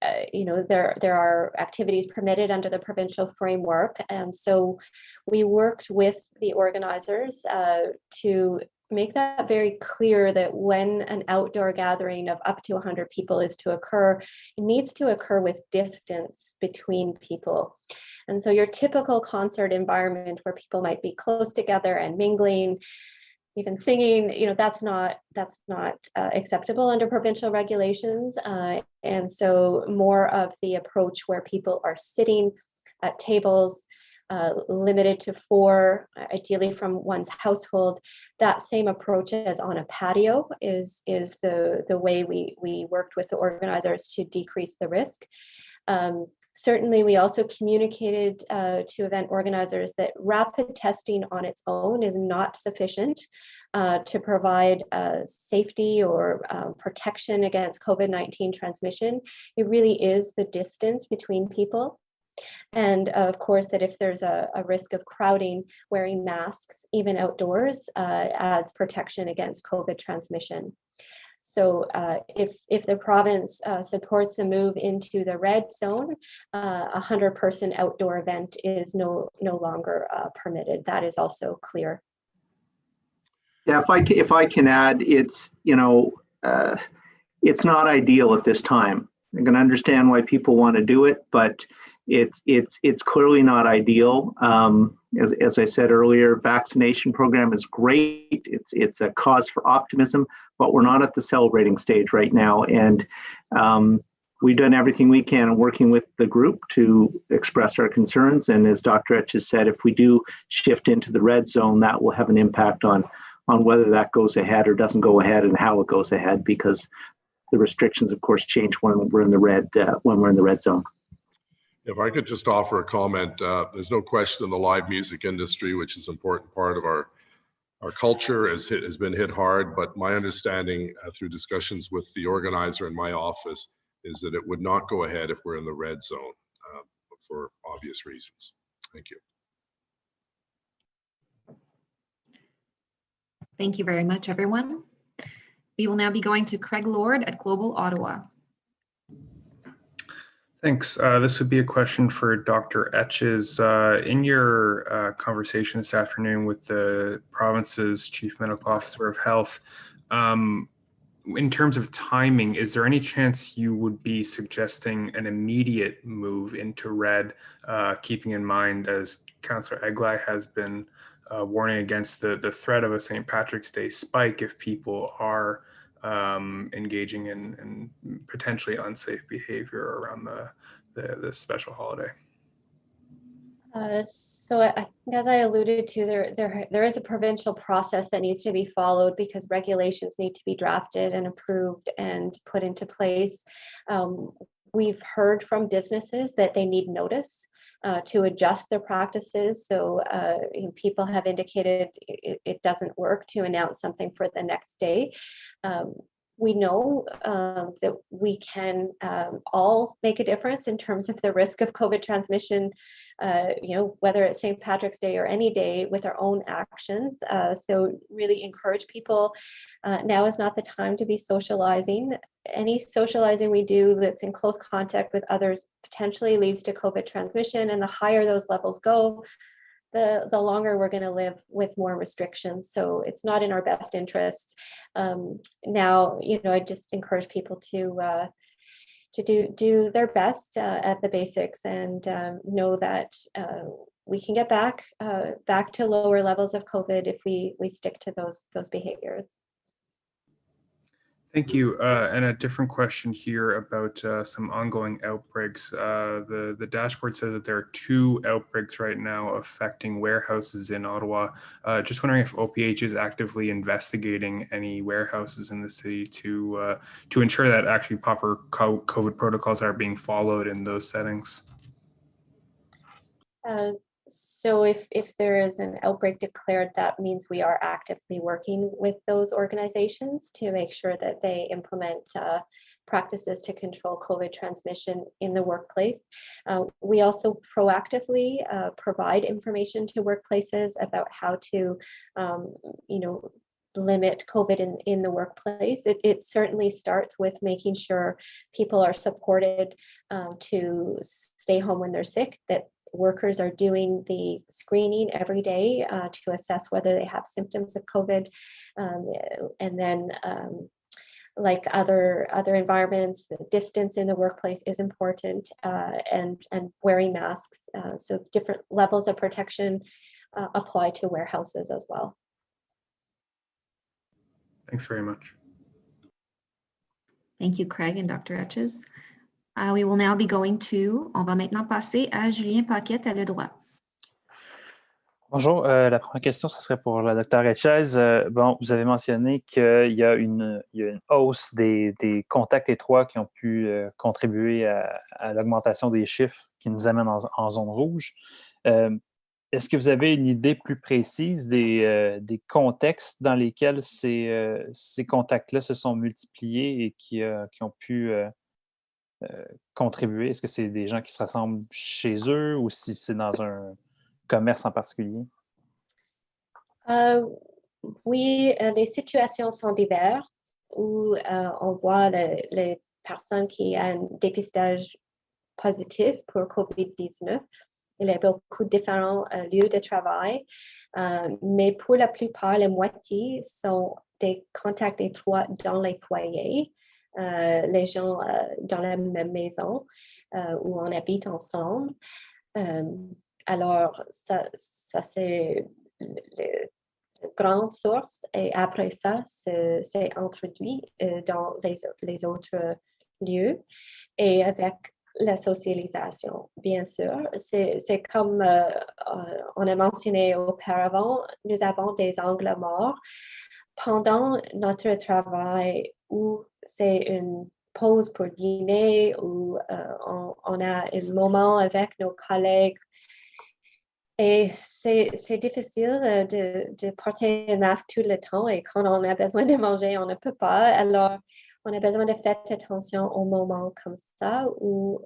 there are activities permitted under the provincial framework, and so we worked with the organizers to make that very clear that when an outdoor gathering of up to 100 people is to occur, it needs to occur with distance between people. And so your typical concert environment where people might be close together and mingling, even singing, that's not acceptable under provincial regulations. And so more of the approach where people are sitting at tables, limited to 4, ideally from one's household. That same approach as on a patio is the way we worked with the organizers to decrease the risk. Certainly, we also communicated to event organizers that rapid testing on its own is not sufficient to provide safety or protection against COVID-19 transmission. It really is the distance between people. And of course, that if there's a risk of crowding, wearing masks, even outdoors, adds protection against COVID transmission. So if the province supports a move into the red zone, 100-person outdoor event is no longer permitted. That is also clear. Yeah, if I can add, it's it's not ideal at this time. I can understand why people want to do it, but it's clearly not ideal. As I said earlier, vaccination program is great. It's a cause for optimism, but we're not at the celebrating stage right now. And we've done everything we can working with the group to express our concerns. And as Dr. Etch has said, if we do shift into the red zone, that will have an impact on whether that goes ahead or doesn't go ahead and how it goes ahead, because the restrictions, of course, change when we're in the red zone. If I could just offer a comment, there's no question in the live music industry, which is an important part of our culture, has been hit hard. But my understanding through discussions with the organizer in my office is that it would not go ahead if we're in the red zone for obvious reasons. Thank you. Thank you very much, everyone. We will now be going to Craig Lord at Global Ottawa. Thanks. This would be a question for Dr. Etches. In your conversation this afternoon with the province's Chief Medical Officer of Health, in terms of timing, is there any chance you would be suggesting an immediate move into red, keeping in mind, as Councillor Eglai has been warning against the threat of a St. Patrick's Day spike if people are engaging in potentially unsafe behavior around the special holiday? So I think, as I alluded to, there is a provincial process that needs to be followed because regulations need to be drafted and approved and put into place. we've heard from businesses that they need notice to adjust their practices. So people have indicated it doesn't work to announce something for the next day. We know that we can all make a difference in terms of the risk of COVID transmission, whether it's St. Patrick's Day or any day, with our own actions. So really encourage people. Now is not the time to be socializing. Any socializing we do that's in close contact with others potentially leads to COVID transmission, and the higher those levels go, the longer we're going to live with more restrictions. So it's not in our best interest. Now, I just encourage people to do their best at the basics, and know that we can get back to lower levels of COVID if we stick to those behaviors. Thank you. And a different question here about some ongoing outbreaks. The dashboard says that there are 2 outbreaks right now affecting warehouses in Ottawa. Just wondering if OPH is actively investigating any warehouses in the city to ensure that actually proper COVID protocols are being followed in those settings. So if there is an outbreak declared, that means we are actively working with those organizations to make sure that they implement practices to control COVID transmission in the workplace. We also proactively provide information to workplaces about how to, limit COVID in the workplace. It certainly starts with making sure people are supported to stay home when they're sick, that workers are doing the screening every day to assess whether they have symptoms of COVID. And then like other environments, the distance in the workplace is important, and wearing masks. So different levels of protection apply to warehouses as well. Thanks very much. Thank you, Craig and Dr. Etches. We will now be on va maintenant passer à Julien Paquette à Le Droit. Bonjour, la première question, ce serait pour la Dr. Etches. Vous avez mentionné qu'il y a une hausse des contacts étroits qui ont pu contribuer à l'augmentation des chiffres qui nous amènent en zone rouge. Est-ce que vous avez une idée plus précise des contextes dans lesquels ces contacts-là se sont multipliés et qui ont pu contribuer? Est-ce que c'est des gens qui se rassemblent chez eux ou si c'est dans un commerce en particulier? Oui, les situations sont diverses où on voit les personnes qui ont un dépistage positif pour COVID-19. Il y a beaucoup de différents lieux de travail, mais pour la plupart, la moitié sont des contacts étroits dans les foyers. Les gens dans la même maison où on habite ensemble. Alors, ça c'est la grande source, et après ça, c'est introduit dans les autres lieux, et avec la socialisation, bien sûr. C'est comme on a mentionné auparavant, nous avons des angles morts pendant notre travail où c'est une pause pour dîner, où on a un moment avec nos collègues. Et c'est difficile de porter un masque tout le temps, et quand on a besoin de manger, on ne peut pas. Alors, on a besoin de faire attention aux moments comme ça où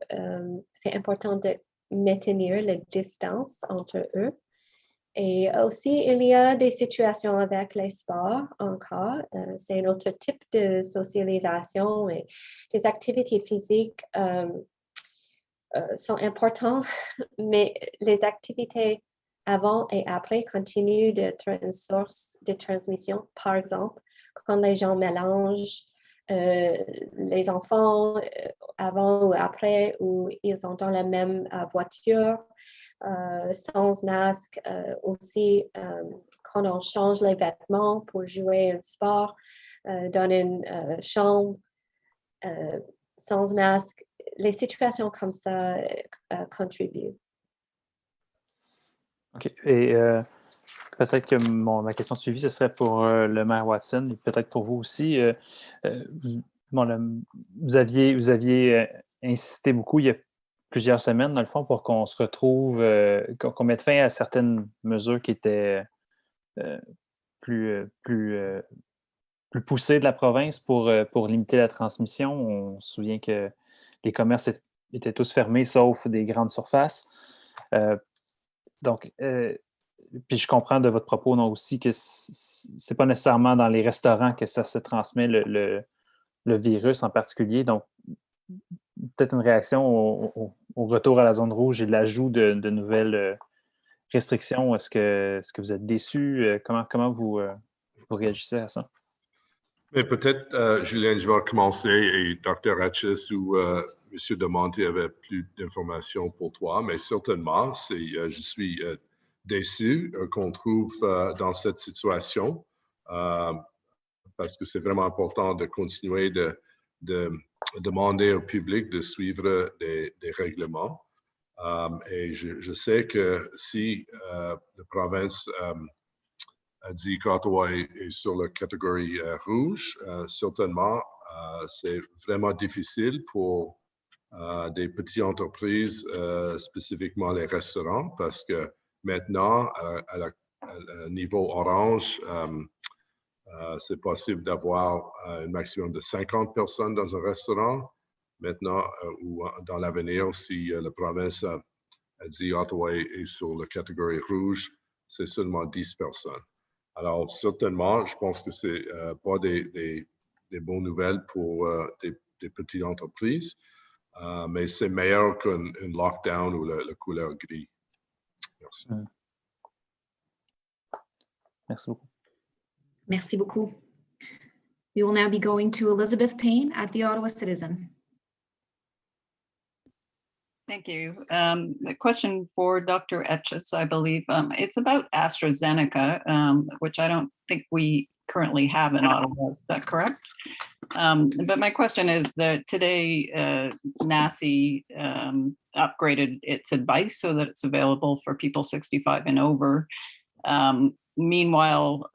c'est important de maintenir la distance entre eux. Et aussi, il y a des situations avec les sports encore. C'est un autre type de socialisation, et les activités physiques sont importantes, mais les activités avant et après continuent d'être une source de transmission. Par exemple, quand les gens mélangent les enfants avant ou après, ou ils sont dans la même voiture, sans masque, aussi quand on change les vêtements pour jouer un sport dans une chambre sans masque, les situations comme ça contribuent. OK. Et peut-être que ma question suivie, ce serait pour le maire Watson et peut-être pour vous aussi. Vous aviez insisté beaucoup il y a plusieurs semaines, dans le fond, pour qu'on se retrouve, qu'on mette fin à certaines mesures qui étaient plus poussées de la province pour limiter la transmission. On se souvient que les commerces étaient tous fermés, sauf des grandes surfaces. Donc, puis je comprends de votre propos non, aussi que c'est pas nécessairement dans les restaurants que ça se transmet le virus en particulier. Donc, peut-être une réaction au retour à la zone rouge et de l'ajout de nouvelles restrictions. Est-ce que vous êtes déçu? Comment vous réagissez à ça? Mais peut-être, Julien, je vais commencer et Dr. Hatches ou M. Demonte avait plus d'informations pour toi, mais certainement, je suis déçu qu'on trouve dans cette situation parce que c'est vraiment important de continuer de demander au public de suivre des règlements. Et je sais que si la province a dit qu'Ottawa est sur la catégorie rouge, certainement, c'est vraiment difficile pour des petites entreprises, spécifiquement les restaurants, parce que maintenant, à niveau orange, c'est possible d'avoir un maximum de 50 personnes dans un restaurant. Maintenant, ou dans l'avenir, si la province a dit Ottawa est sur la catégorie rouge, c'est seulement 10 personnes. Alors, certainement, je pense que ce n'est pas des bonnes nouvelles pour des petites entreprises, mais c'est meilleur qu'un lockdown ou la couleur gris. Merci. Merci beaucoup. Merci beaucoup. We will now be going to Elizabeth Payne at the Ottawa Citizen. Thank you. A question for Dr. Etches, I believe. It's about AstraZeneca, which I don't think we currently have in Ottawa. Is that correct? But my question is that today, NACI upgraded its advice so that it's available for people 65 and over. Meanwhile,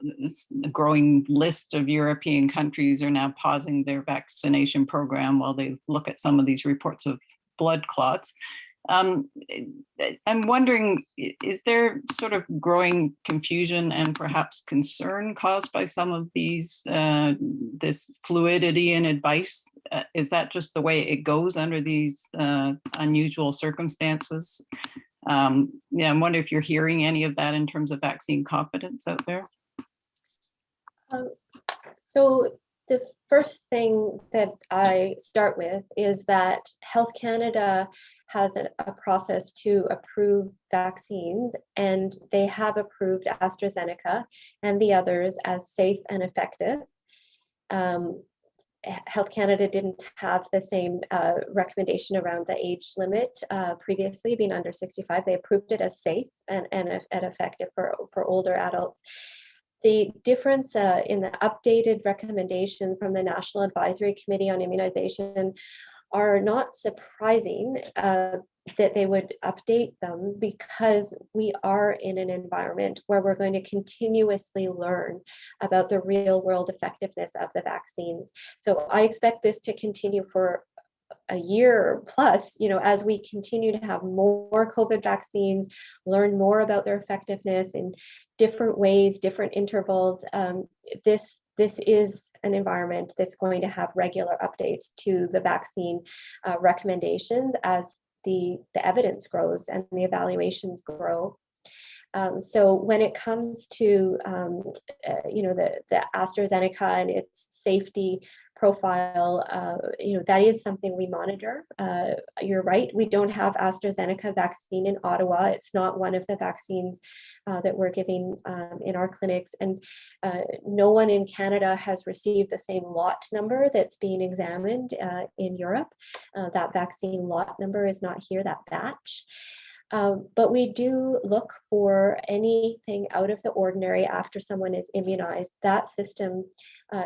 a growing list of European countries are now pausing their vaccination program while they look at some of these reports of blood clots. I'm wondering, is there sort of growing confusion and perhaps concern caused by some of these, this fluidity in advice? Is that just the way it goes under these unusual circumstances? Yeah, I'm wondering if you're hearing any of that in terms of vaccine confidence out there. So the first thing that I start with is that Health Canada has a process to approve vaccines, and they have approved AstraZeneca and the others as safe and effective. Health Canada didn't have the same recommendation around the age limit previously, being under 65. They approved it as safe and effective for older adults. The difference in the updated recommendation from the National Advisory Committee on Immunization are not surprising that they would update them, because we are in an environment where we're going to continuously learn about the real world effectiveness of the vaccines. So I expect this to continue for a year plus, as we continue to have more COVID vaccines, learn more about their effectiveness in different ways, different intervals. This is an environment that's going to have regular updates to the vaccine recommendations as the evidence grows and the evaluations grow. So when it comes to the AstraZeneca and its safety profile, that is something we monitor. You're right, we don't have AstraZeneca vaccine in Ottawa. It's not one of the vaccines that we're giving in our clinics, and no one in Canada has received the same lot number that's being examined in Europe. That vaccine lot number is not here, that batch. But we do look for anything out of the ordinary after someone is immunized. That system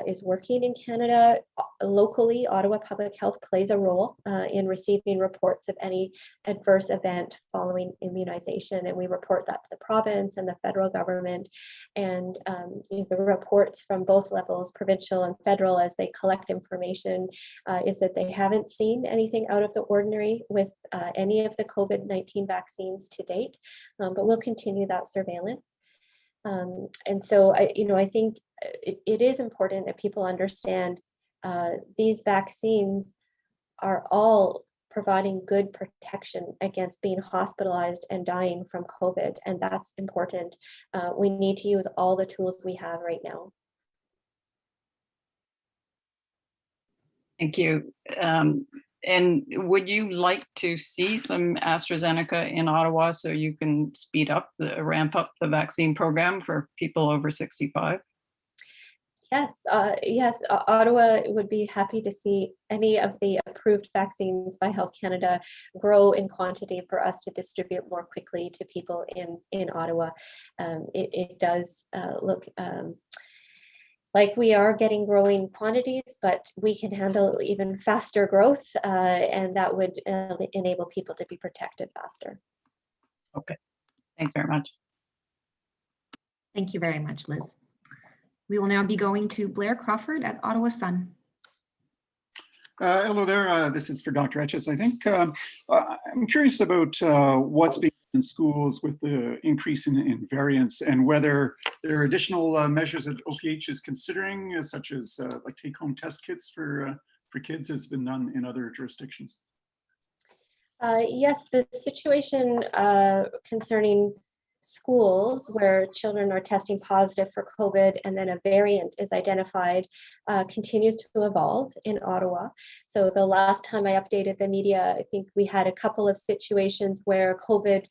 is working in Canada. Locally, Ottawa Public Health plays a role in receiving reports of any adverse event following immunization, and we report that to the province and the federal government. And the reports from both levels, provincial and federal, as they collect information, is that they haven't seen anything out of the ordinary with any of the COVID-19 vaccines to date, but we'll continue that surveillance. And so I think it is important that people understand these vaccines are all providing good protection against being hospitalized and dying from COVID, and that's important. We need to use all the tools we have right now. Thank you. And would you like to see some AstraZeneca in Ottawa so you can ramp up the vaccine program for people over 65? Yes, Ottawa would be happy to see any of the approved vaccines by Health Canada grow in quantity for us to distribute more quickly to people in Ottawa. It does look like we are getting growing quantities, but we can handle even faster growth, and that would enable people to be protected faster. Okay, thanks very much. Thank you very much, Liz. We will now be going to Blair Crawford at Ottawa Sun. Hello there. This is for Dr. Etches, I think. I'm curious about what's being done in schools with the increase in variants, and whether there are additional measures that OPH is considering, such as like take-home test kits for kids, has been done in other jurisdictions. Yes, the situation concerning schools where children are testing positive for COVID and then a variant is identified continues to evolve in Ottawa. So the last time I updated the media, I think we had a couple of situations where COVID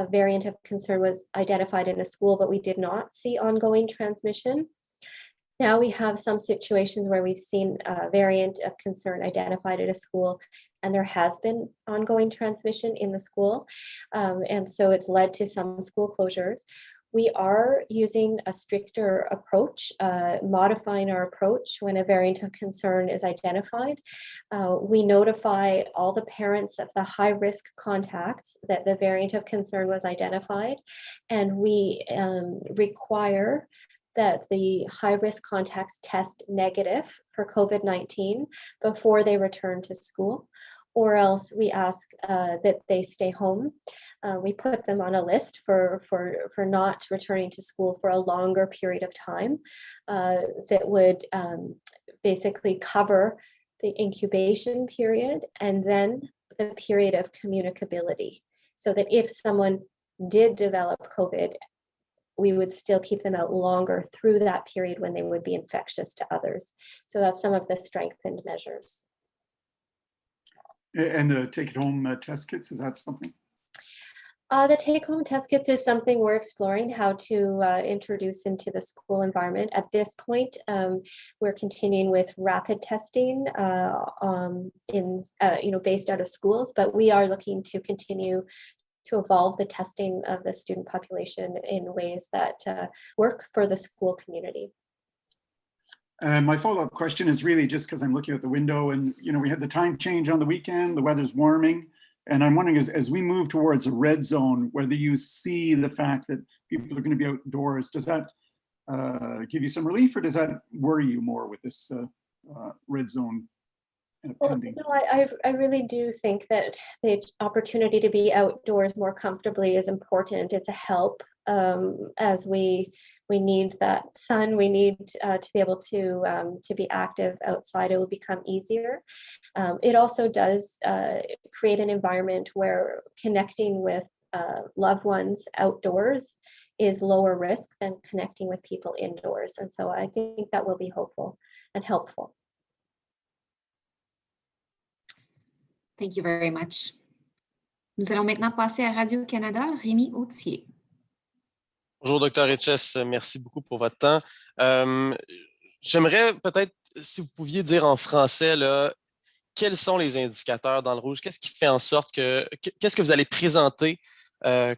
variant of concern was identified in a school, but we did not see ongoing transmission. Now we have some situations where we've seen a variant of concern identified at a school, and there has been ongoing transmission in the school. And so it's led to some school closures. We are using a stricter approach, modifying our approach when a variant of concern is identified. We notify all the parents of the high-risk contacts that the variant of concern was identified, and we require that the high-risk contacts test negative for COVID-19 before they return to school, or else we ask that they stay home. We put them on a list for not returning to school for a longer period of time that would basically cover the incubation period and then the period of communicability, so that if someone did develop COVID, we would still keep them out longer through that period when they would be infectious to others. So that's some of the strengthened measures. And the take-it-home test kits, is that something? The take-home test kits is something we're exploring how to introduce into the school environment. At this point, we're continuing with rapid testing based out of schools, but we are looking to continue to evolve the testing of the student population in ways that work for the school community. My follow-up question is really just because I'm looking out the window, and we had the time change on the weekend, the weather's warming, and I'm wondering as we move towards a red zone, whether you see the fact that people are going to be outdoors, does that give you some relief, or does that worry you more with this red zone? Well, I really do think that the opportunity to be outdoors more comfortably is important. It's a help as we need that sun. We need to be able to be active outside. It will become easier. It also does create an environment where connecting with loved ones outdoors is lower risk than connecting with people indoors. And so I think that will be hopeful and helpful. Thank you very much. Nous allons maintenant passer à Radio-Canada, Rémi Autier. Bonjour, Dr. Etches, merci beaucoup pour votre temps. J'aimerais peut-être, si vous pouviez dire en français, là, quels sont les indicateurs dans le rouge? Qu'est-ce qui fait en sorte qu'est-ce que vous allez présenter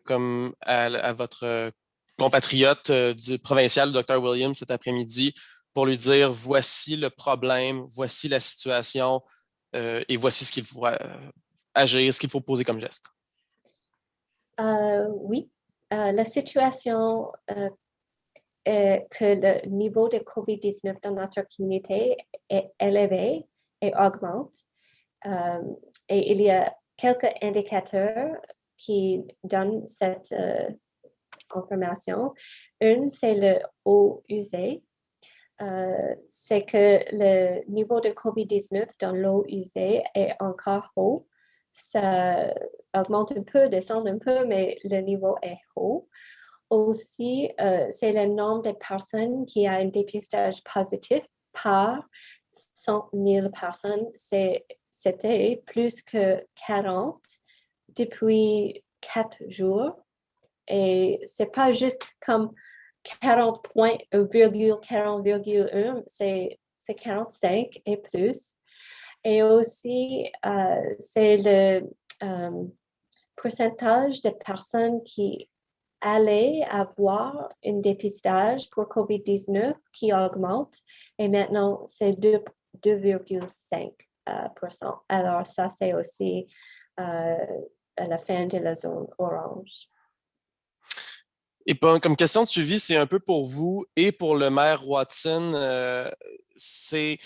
comme à votre compatriote du provincial, Dr. Williams, cet après-midi, pour lui dire voici le problème, voici la situation et voici ce qu'il faut agir, ce qu'il faut poser comme geste? Oui, la situation est que le niveau de COVID-19 dans notre communauté est élevé et augmente. Et il y a quelques indicateurs qui donnent cette information. Une, c'est le eau usée. C'est que le niveau de COVID-19 dans l'eau usée est encore haut. Ça augmente un peu, descend un peu, mais le niveau est haut. Aussi, c'est le nombre de personnes qui ont un dépistage positif par 100 000 personnes. C'était plus que 40 depuis 4 jours. Et ce n'est pas juste comme 40,1, c'est 45 et plus. Et aussi, c'est le pourcentage de personnes qui allaient avoir un dépistage pour COVID-19 qui augmente. Et maintenant, c'est 2,5%. Alors, ça, c'est aussi à la fin de la zone orange. Et comme question de suivi, c'est un peu pour vous et pour le maire Watson. J'ai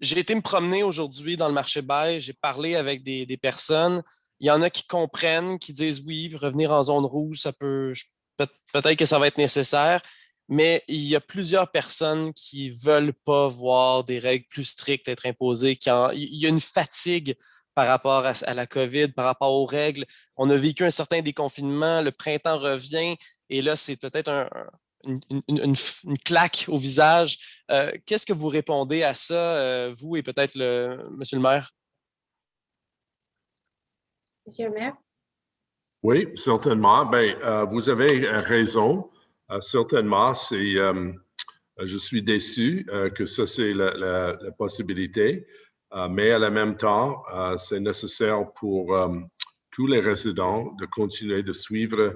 été me promener aujourd'hui dans le marché Baye, j'ai parlé avec des personnes. Il y en a qui comprennent, qui disent oui, revenir en zone rouge, ça peut-être que ça va être nécessaire, mais il y a plusieurs personnes qui ne veulent pas voir des règles plus strictes être imposées. Il y a une fatigue par rapport à la COVID, par rapport aux règles. On a vécu un certain déconfinement, le printemps revient, et là, c'est peut-être une claque au visage. Qu'est-ce que vous répondez à ça, vous et peut-être monsieur le maire? Monsieur le maire? Oui, certainement. Vous avez raison. Certainement, je suis déçu que ça, c'est la possibilité. Mais à la même temps, c'est nécessaire pour tous les résidents de continuer de suivre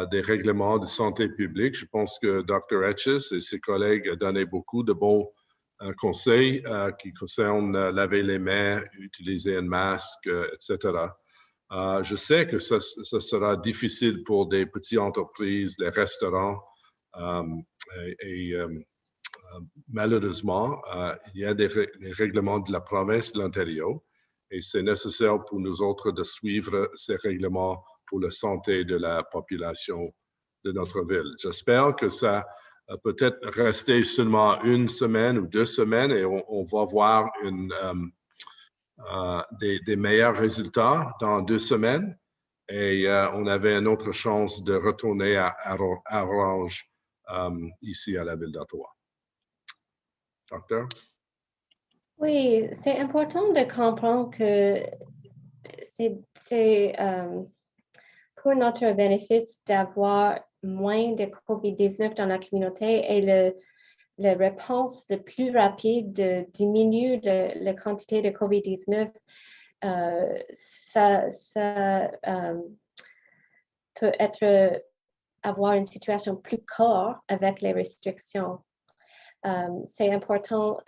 des règlements de santé publique. Je pense que Dr. Etches et ses collègues ont donné beaucoup de bons conseils qui concernent laver les mains, utiliser un masque, etc. Je sais que ça sera difficile pour des petites entreprises, les restaurants, malheureusement, il y a des règlements de la province de l'Ontario et c'est nécessaire pour nous autres de suivre ces règlements pour la santé de la population de notre ville. J'espère que ça peut-être rester seulement 1 semaine ou 2 semaines et on va voir des meilleurs résultats dans 2 semaines et on avait une autre chance de retourner à Orange ici à la ville d'Ottawa. Docteur? Oui, c'est important de comprendre que c'est pour notre bénéfice d'avoir moins de COVID-19 dans la communauté et la réponse le plus rapide de diminuer la quantité de COVID-19, ça peut avoir une situation plus courte avec les restrictions. C'est important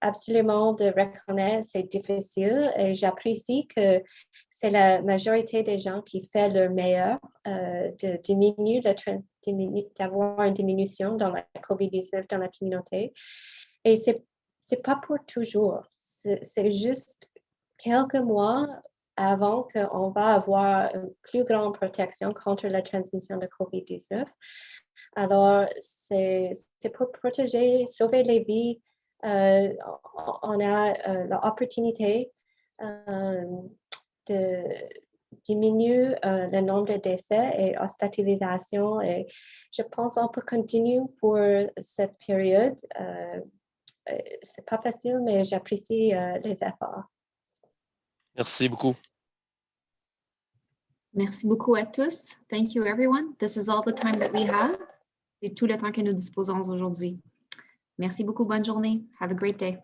absolument de reconnaître, c'est difficile et j'apprécie que c'est la majorité des gens qui font leur meilleur de diminuer d'avoir une diminution dans la COVID-19 dans la communauté. Et c'est pas pour toujours, c'est juste quelques mois avant qu'on va avoir une plus grande protection contre la transmission de COVID-19. Alors, c'est pour protéger, sauver les vies. On a l'opportunité de diminuer le nombre de décès et hospitalisations. Et je pense qu'on peut continuer pour cette période. C'est pas facile, mais j'apprécie les efforts. Merci beaucoup. Merci beaucoup à tous. Thank you, everyone. This is all the time that we have. C'est tout le temps que nous disposons aujourd'hui. Merci beaucoup. Bonne journée. Have a great day.